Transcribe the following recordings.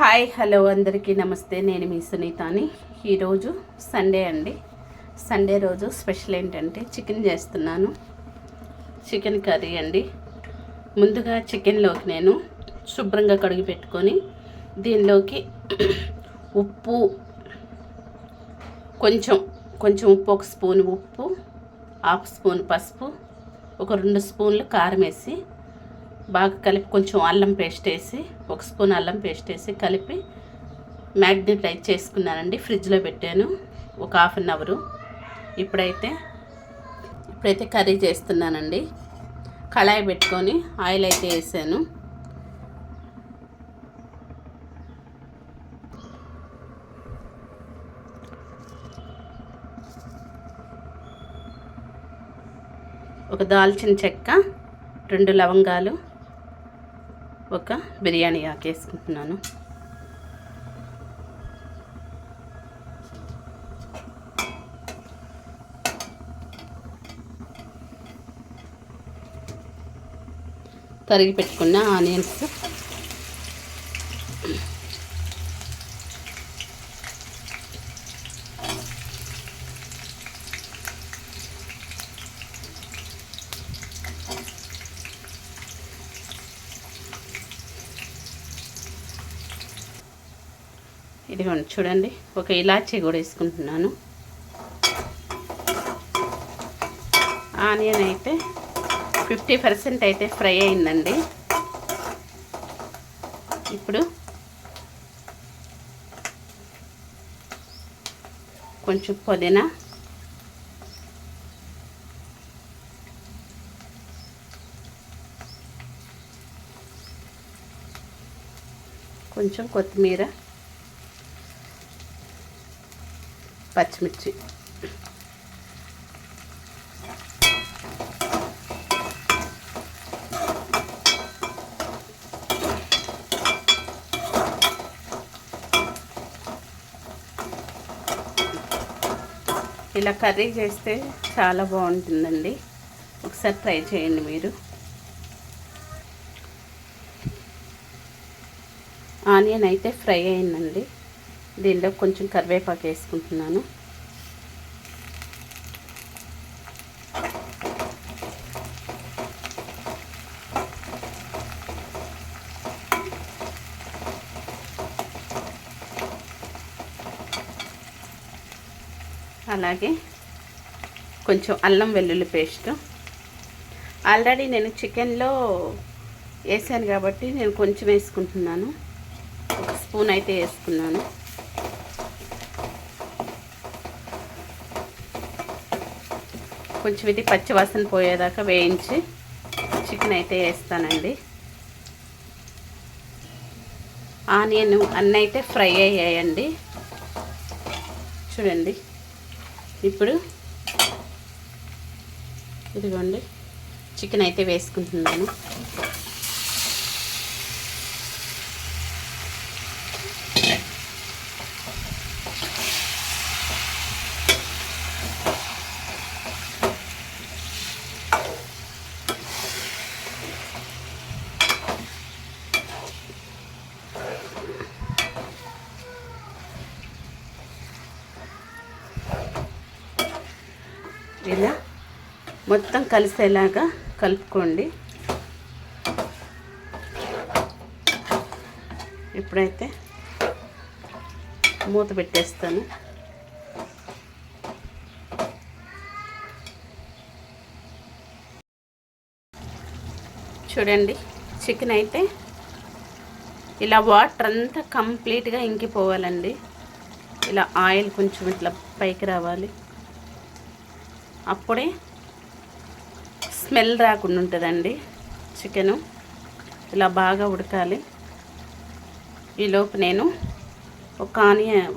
Hi hello అందరికీ నమస్తే. నేను మీ సునీతాని. ఈరోజు సండే అండి. సండే రోజు స్పెషల్ ఏంటంటే చికెన్ చేస్తున్నాను. చికెన్ కర్రీ అండి. ముందుగా చికెన్లోకి నేను శుభ్రంగా కడిగి పెట్టుకొని దీనిలోకి ఉప్పు, కొంచెం ఉప్పు, 1 స్పూన్ ఉప్పు, 1/2 స్పూన్ పసుపు, ఒక 2 స్పూన్లు కారం వేసి బాగా కలిపి, కొంచెం అల్లం పేస్ట్ వేసి 1 స్పూన్ అల్లం పేస్ట్ వేసి కలిపి మ్యాగ్నెట్ చేసుకున్నానండి. ఫ్రిడ్జ్లో పెట్టాను ఒక 1/2 అవరు. ఇప్పుడైతే కర్రీ చేస్తున్నానండి. కళాయి పెట్టుకొని ఆయిల్ అయితే వేసాను. ఒక దాల్చిన చెక్క, 2 లవంగాలు, ఒక బిర్యానీ ఆకు వేసుకుంటున్నాను. తరిగి పెట్టుకున్న ఆనియన్స్, ఇదిగోండి చూడండి, ఒక ఇలాచీ కూడా వేసుకుంటున్నాను. ఆనియన్ అయితే 50% అయితే ఫ్రై అయిందండి. ఇప్పుడు కొంచెం పుదీనా, కొంచెం కొత్తిమీర, పచ్చిమిర్చి, ఇలా కర్రీ చేస్తే చాలా బాగుంటుందండి. ఒకసారి ట్రై చేయండి మీరు. ఆనియన్ అయితే ఫ్రై అయిందండి. దీనిలో కొంచెం కరివేపాకు వేసుకుంటున్నాను. అలాగే కొంచెం అల్లం వెల్లుల్లి పేస్ట్. ఆల్రెడీ నేను చికెన్లో వేసాను కాబట్టి నేను కొంచెం వేసుకుంటున్నాను. 1 స్పూన్ అయితే వేసుకున్నాను. కొంచెం ఇది పచ్చివాసన పోయేదాకా వేయించి చికెన్ అయితే వేస్తానండి. ఆనియన్ అన్నీ అయితే ఫ్రై అయ్యాయండి చూడండి. ఇప్పుడు ఇదిగోండి చికెన్ అయితే వేసుకుంటున్నాను. ఇలా మొత్తం కలిసేలాగా కలుపుకోండి. ఇప్పుడైతే మూత పెట్టేస్తాను. చూడండి చికెన్ అయితే ఇలా వాటర్ అంతా కంప్లీట్గా ఇంకిపోవాలండి. ఇలా ఆయిల్ కొంచెం ఇట్లా పైకి రావాలి. అప్పుడే స్మెల్ రాకుండా ఉంటుందండి. చికెను ఇలా బాగా ఉడకాలి. ఈలోపు నేను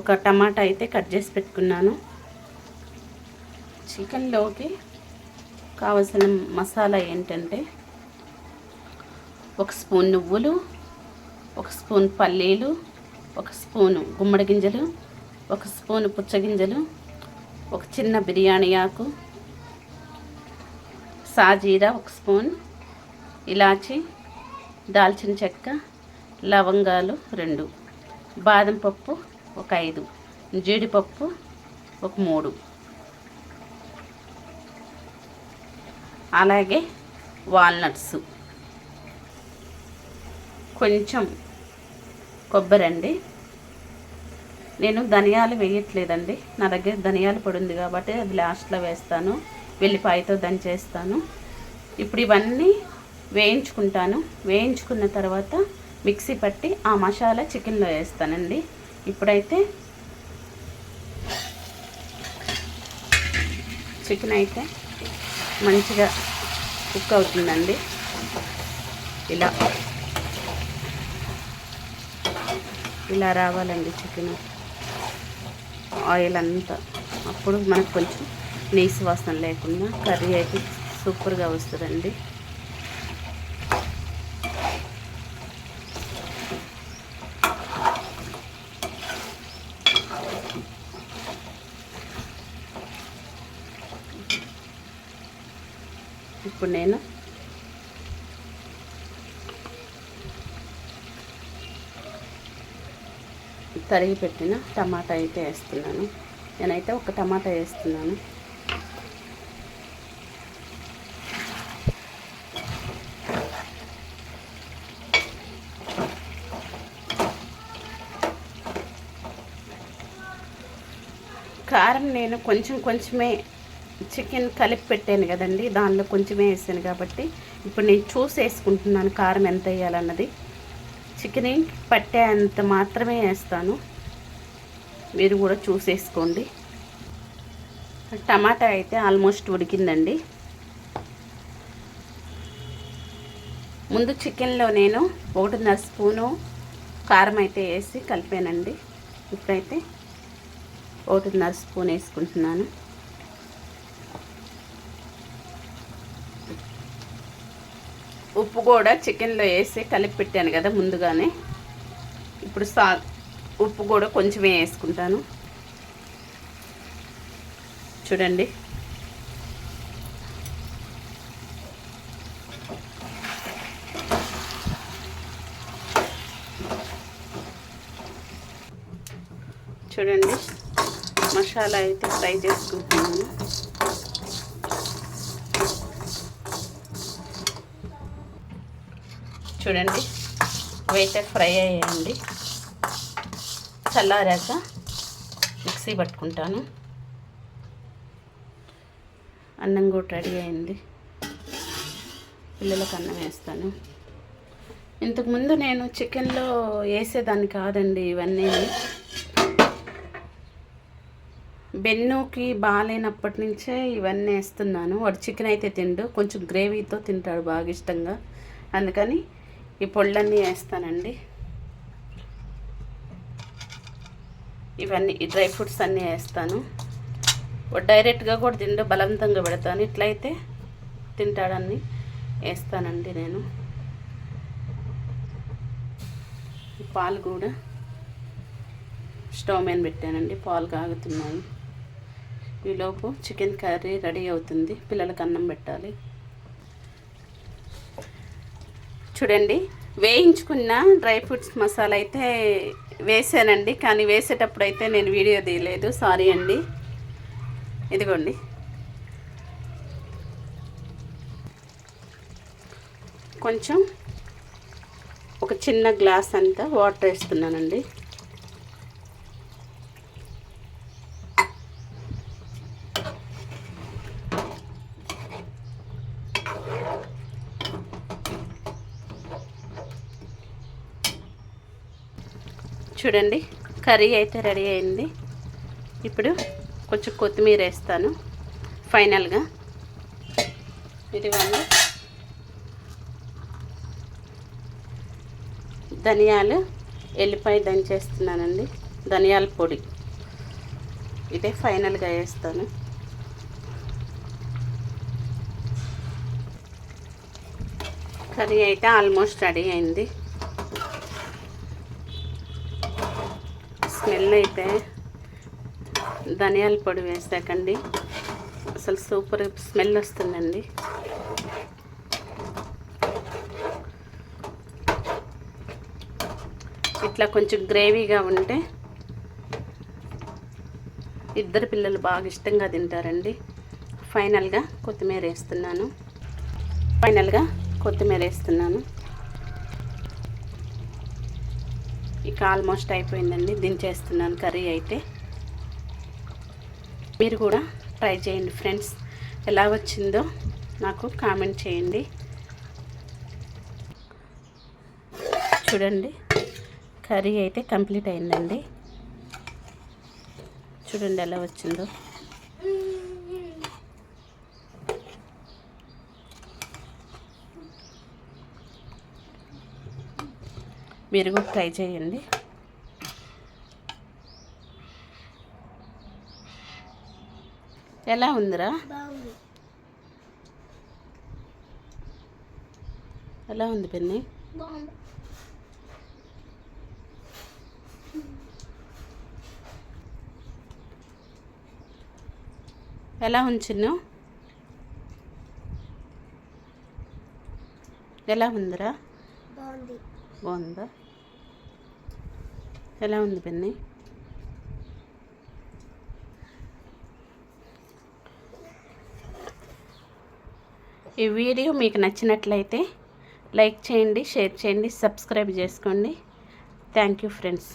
ఒక టమాటా అయితే కట్ చేసి పెట్టుకున్నాను. చికెన్లోకి కావలసిన మసాలా ఏంటంటే 1 స్పూన్ నువ్వులు, 1 స్పూన్ పల్లీలు, 1 స్పూను గుమ్మడి గింజలు, 1 స్పూను పుచ్చగింజలు, ఒక చిన్న బిర్యానీ ఆకు, సాజీరా 1 స్పూన్, ఇలాచి, దాల్చిన చెక్క, లవంగాలు 2, బాదం పప్పు ఒక 5, జీడిపప్పు ఒక 3, అలాగే వాల్నట్స్, కొంచెం కొబ్బరి అండి. నేను ధనియాలు వేయట్లేదండి, నా దగ్గర ధనియాల పొడి ఉంది కాబట్టి అది లాస్ట్లో వేస్తాను, వెల్లిపాయతో దంచేస్తాను. ఇప్పుడు ఇవన్నీ వేయించుకుంటాను. వేయించుకున్న తర్వాత మిక్సీ పట్టి ఆ మసాలా చికెన్లో వేస్తానండి. ఇప్పుడైతే చికెన్ అయితే మంచిగా కుక్ అవుతుందండి. ఇలా రావాలండి చికెన్, ఆయిల్ అంతా. అప్పుడు మనకు కొంచెం నీసు వాసన లేకుండా కర్రీ అయితే సూపర్గా వస్తుందండి. ఇప్పుడు నేను తరిగి పెట్టిన టమాటా అయితే వేస్తున్నాను. నేనైతే ఒక టమాటా వేస్తున్నాను. కారం నేను కొంచెమే చికెన్ కలిపి పెట్టాను కదండి, దానిలో కొంచెమే వేసాను కాబట్టి ఇప్పుడు నేను చూసి వేసుకుంటున్నాను కారం ఎంత వేయాలన్నది. చికెన్ పట్టే అంత మాత్రమే వేస్తాను, మీరు కూడా చూసేసుకోండి. టమాటా అయితే ఆల్మోస్ట్ ఉడికిందండి. ముందు చికెన్లో నేను 1.5 స్పూను కారం అయితే వేసి కలిపానండి. ఇప్పుడైతే 1.5 స్పూన్ వేసుకుంటున్నాను. ఉప్పు కూడా చికెన్లో వేసి కలిపి పెట్టాను కదా ముందుగానే. ఇప్పుడు ఉప్పు కూడా కొంచెమే వేసుకుంటాను. చూడండి, మసాలా అయితే ఫ్రై చేసుకుంటున్నాను. చూడండి, అవైతే ఫ్రై అయ్యాయండి. చల్లారాక మిక్సీ పట్టుకుంటాను. అన్నం కూడా రెడీ అయింది, పిల్లలకు అన్నం వేస్తాను. ఇంతకుముందు నేను చికెన్లో వేసేదాన్ని కాదండి ఇవన్నీ. బెన్నుకి బాగాలేనప్పటి నుంచే ఇవన్నీ వేస్తున్నాను. వాడు చికెన్ అయితే తిండు, కొంచెం గ్రేవీతో తింటాడు బాగా ఇష్టంగా, అందుకని ఈ పొళ్ళన్నీ వేస్తానండి. ఇవన్నీ ఈ డ్రై ఫ్రూట్స్ అన్నీ వేస్తాను. డైరెక్ట్గా కూడా తిండు, బలవంతంగా పెడతాను. ఇట్లయితే తింటాడని వేస్తానండి నేను. పాలు కూడా స్టవ్ మీద పెట్టానండి, పాలు కాగుతున్నాయి. ఈలోపు చికెన్ కర్రీ రెడీ అవుతుంది, పిల్లలకు అన్నం పెట్టాలి. చూడండి, వేయించుకున్న డ్రై ఫ్రూట్స్ మసాలా అయితే వేసానండి, కానీ వేసేటప్పుడు అయితే నేను వీడియో తీయలేదు, సారీ అండి. ఇదిగోండి, కొంచెం ఒక చిన్న గ్లాస్ అంతా వాటర్ వేస్తున్నానండి. చూడండి, కర్రీ అయితే రెడీ అయింది. ఇప్పుడు కొంచెం కొత్తిమీర వేస్తాను ఫైనల్గా. ఇదిగోండి, ధనియాలు, ఎల్లిపాయ దంచేస్తున్నానండి, ధనియాల పొడి ఇదే ఫైనల్గా వేస్తాను. కర్రీ అయితే ఆల్మోస్ట్ రెడీ అయింది. స్మెల్ అయితే ధనియాల పొడి వేసాకండి అసలు సూపర్ స్మెల్ వస్తుందండి. ఇట్లా కొంచెం గ్రేవీగా ఉంటే ఇద్దరు పిల్లలు బాగా ఇష్టంగా తింటారండి. ఫైనల్గా కొత్తిమీర వేస్తున్నాను. ఇక ఆల్మోస్ట్ అయిపోయిందండి, దించేస్తున్నాను కర్రీ అయితే. మీరు కూడా ట్రై చేయండి ఫ్రెండ్స్, ఎలా వచ్చిందో నాకు కామెంట్ చేయండి. చూడండి కర్రీ అయితే కంప్లీట్ అయిందండి. చూడండి ఎలా వచ్చిందో. మీరు కూడా ట్రై చేయండి. ఎలా ఉందిరా? ఎలా ఉంది పిన్ని? ఎలా ఉంచిను? ఎలా ఉందిరా? బాగుందా? ఎలా ఉంది పిన్ని? ఈ వీడియో మీకు నచ్చినట్లయితే లైక్ చేయండి, షేర్ చేయండి, సబ్స్క్రైబ్ చేసుకోండి. Thank you friends.